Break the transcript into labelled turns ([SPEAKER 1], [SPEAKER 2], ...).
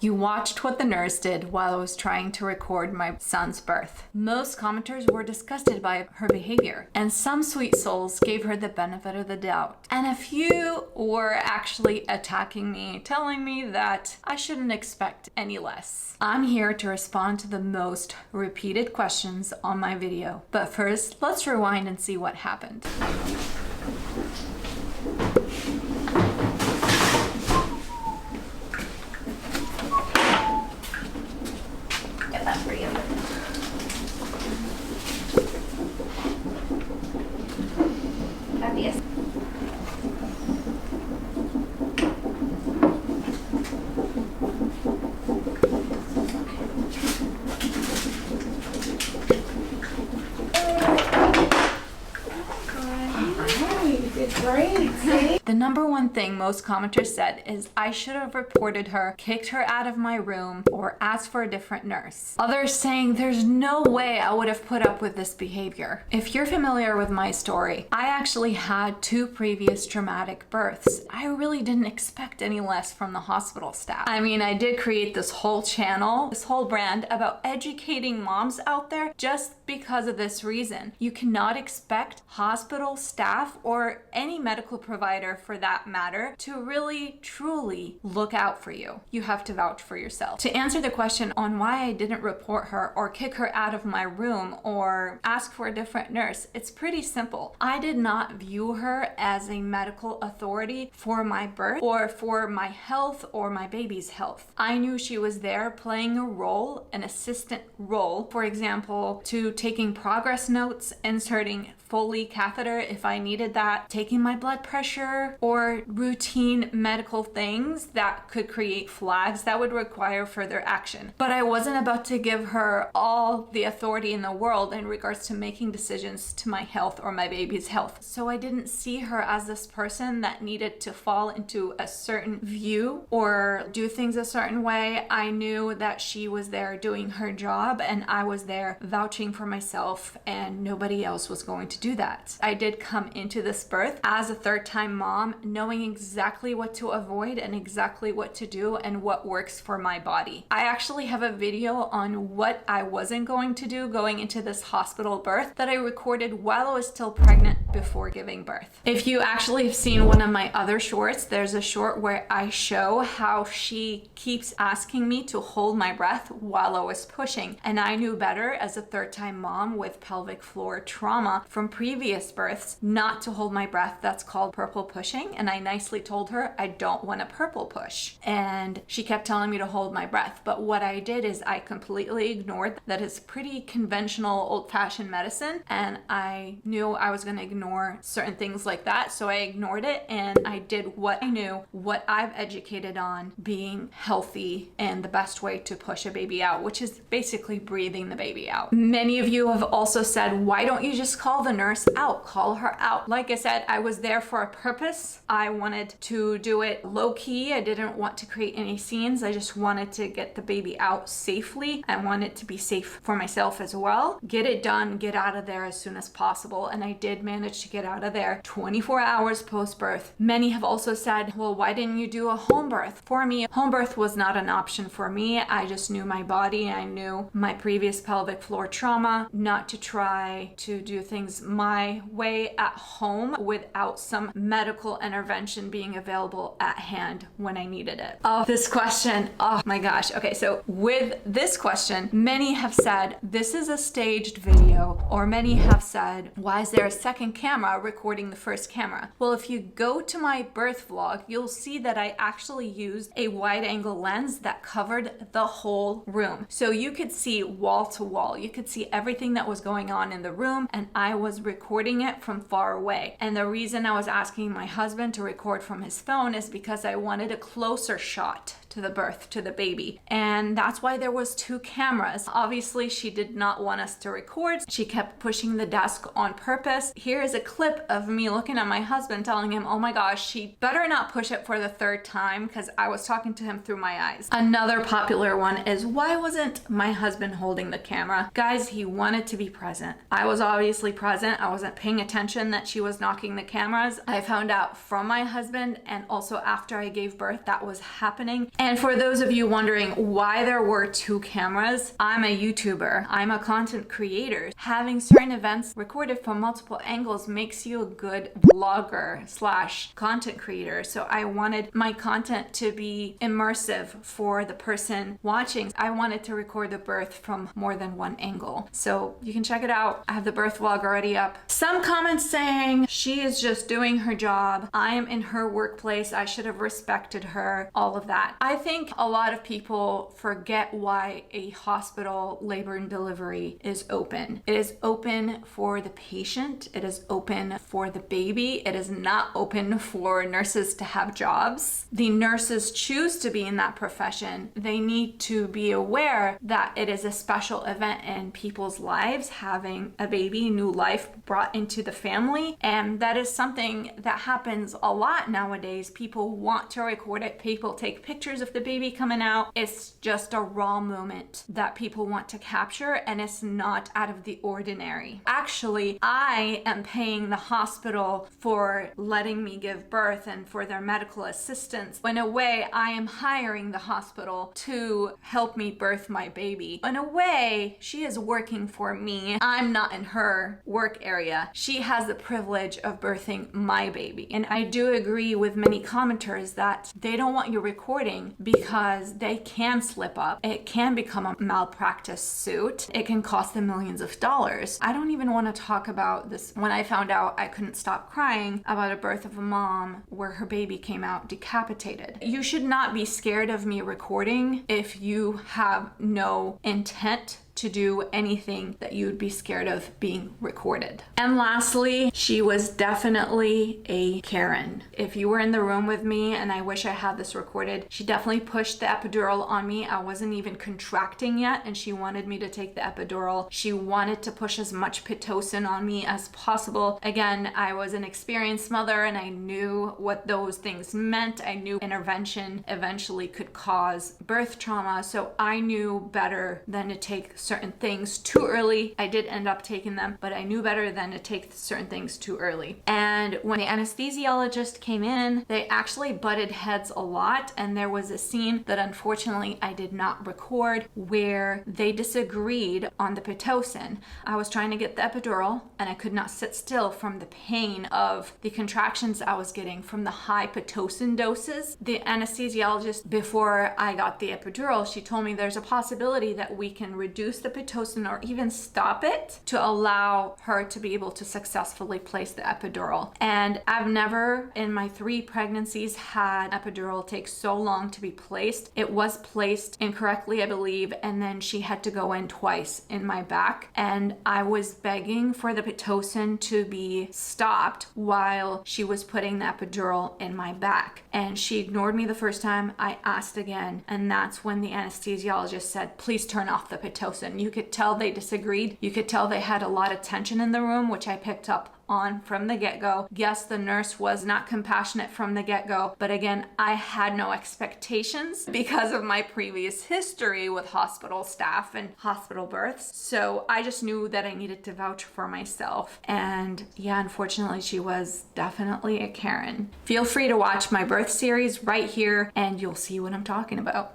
[SPEAKER 1] You watched what the nurse did while I was trying to record my son's birth. Most commenters were disgusted by her behavior, and some sweet souls gave her the benefit of the doubt. And a few were actually attacking me, telling me that I shouldn't expect any less. I'm here to respond to the most repeated questions on my video. But first, let's rewind and see what happened. Get that for you. Obvious. Great. The number one thing most commenters said is I should have reported her, kicked her out of my room, or asked for a different nurse. Others saying there's no way I would have put up with this behavior. If you're familiar with my story, I actually had 2 previous traumatic births. I really didn't expect any less from the hospital staff. I mean, I did create this whole channel, this whole brand about educating moms out there just because of this reason. You cannot expect hospital staff or any medical provider for that matter to really truly look out for you. You have to vouch for yourself. To answer the question on why I didn't report her or kick her out of my room or ask for a different nurse, it's pretty simple. I did not view her as a medical authority for my birth or for my health or my baby's health. I knew she was there playing a role, an assistant role, for example, to taking progress notes, inserting Foley catheter if I needed that, taking my blood pressure, or routine medical things that could create flags that would require further action. But I wasn't about to give her all the authority in the world in regards to making decisions to my health or my baby's health. So I didn't see her as this person that needed to fall into a certain view or do things a certain way. I knew that she was there doing her job and I was there vouching for myself and nobody else was going to do that. I did come into this birth as a third-time mom, knowing exactly what to avoid and exactly what to do and what works for my body. I actually have a video on what I wasn't going to do going into this hospital birth that I recorded while I was still pregnant before giving birth. If you actually have seen one of my other shorts, there's a short where I show how she keeps asking me to hold my breath while I was pushing. And I knew better as a third-time mom with pelvic floor trauma from previous births not to hold my breath. That's called purple pushing. And I nicely told her I don't want a purple push. And she kept telling me to hold my breath. But what I did is I completely ignored that. It's pretty conventional old-fashioned medicine. And I knew I was going to ignore certain things like that. So I ignored it and I did what I knew, what I've educated on being healthy and the best way to push a baby out, which is basically breathing the baby out. Many of you have also said, why don't you just call the nurse out? Call her out. Like I said, I was there for a purpose. I wanted to do it low key. I didn't want to create any scenes. I just wanted to get the baby out safely. I wanted to be safe for myself as well. Get it done, get out of there as soon as possible. And I did manage to get out of there 24 hours post-birth. Many have also said, well, why didn't you do a home birth? For me, home birth was not an option for me. I just knew my body. I knew my previous pelvic floor trauma, not to try to do things my way at home without some medical intervention being available at hand when I needed it. Oh, this question, oh my gosh. Okay, so with this question, many have said this is a staged video, or many have said, why is there a second camera recording the first camera? Well, if you go to my birth vlog, you'll see that I actually used a wide angle lens that covered the whole room. So you could see wall to wall. You could see everything that was going on in the room, and I was recording it from far away. And the reason I was asking my husband to record from his phone is because I wanted a closer shot to the birth, to the baby. And that's why there was 2 cameras. Obviously, she did not want us to record. She kept pushing the desk on purpose. Here is a clip of me looking at my husband telling him, oh my gosh, she better not push it for the 3rd time, because I was talking to him through my eyes. Another popular one is, why wasn't my husband holding the camera? Guys, he wanted to be present. I was obviously present. I wasn't paying attention that she was knocking the cameras. I found out from my husband and also after I gave birth that was happening. And for those of you wondering why there were 2 cameras, I'm a YouTuber. I'm a content creator. Having certain events recorded from multiple angles makes you a good vlogger / content creator. So I wanted my content to be immersive for the person watching. I wanted to record the birth from more than one angle. So you can check it out. I have the birth vlog already up. Some comments saying she is just doing her job. I am in her workplace. I should have respected her. All of that. I think a lot of people forget why a hospital labor and delivery is open. It is open for the patient. It is open for the baby. It is not open for nurses to have jobs. The nurses choose to be in that profession. They need to be aware that it is a special event in people's lives, having a baby, new life brought into the family. And that is something that happens a lot nowadays. People want to record it. People take pictures of the baby coming out. It's just a raw moment that people want to capture, and it's not out of the ordinary. Actually, I am paying the hospital for letting me give birth and for their medical assistance. In a way, I am hiring the hospital to help me birth my baby. In a way, she is working for me. I'm not in her work area. She has the privilege of birthing my baby. And I do agree with many commenters that they don't want you recording because they can slip up. It can become a malpractice suit. It can cost them millions of dollars. I don't even want to talk about this. When I found out, I couldn't stop crying about a birth of a mom where her baby came out decapitated. You should not be scared of me recording if you have no intent to do anything that you would be scared of being recorded. And lastly, she was definitely a Karen. If you were in the room with me, and I wish I had this recorded, she definitely pushed the epidural on me. I wasn't even contracting yet, and she wanted me to take the epidural. She wanted to push as much Pitocin on me as possible. Again, I was an experienced mother, and I knew what those things meant. I knew intervention eventually could cause birth trauma, so I knew better than to take certain things too early. I did end up taking them, but I knew better than to take certain things too early. And when the anesthesiologist came in, they actually butted heads a lot, and there was a scene that unfortunately I did not record where they disagreed on the Pitocin. I was trying to get the epidural, and I could not sit still from the pain of the contractions I was getting from the high Pitocin doses. The anesthesiologist, before I got the epidural, she told me there's a possibility that we can reduce the Pitocin or even stop it to allow her to be able to successfully place the epidural. And I've never in my 3 pregnancies had epidural take so long to be placed. It was placed incorrectly, I believe, and then she had to go in twice in my back. And I was begging for the Pitocin to be stopped while she was putting the epidural in my back. And she ignored me the first time. I asked again, and that's when the anesthesiologist said, please turn off the Pitocin. You could tell they disagreed. You could tell they had a lot of tension in the room, which I picked up on from the get-go. Yes, the nurse was not compassionate from the get-go, but again, I had no expectations because of my previous history with hospital staff and hospital births. So I just knew that I needed to vouch for myself. And yeah, unfortunately, she was definitely a Karen. Feel free to watch my birth series right here, and you'll see what I'm talking about.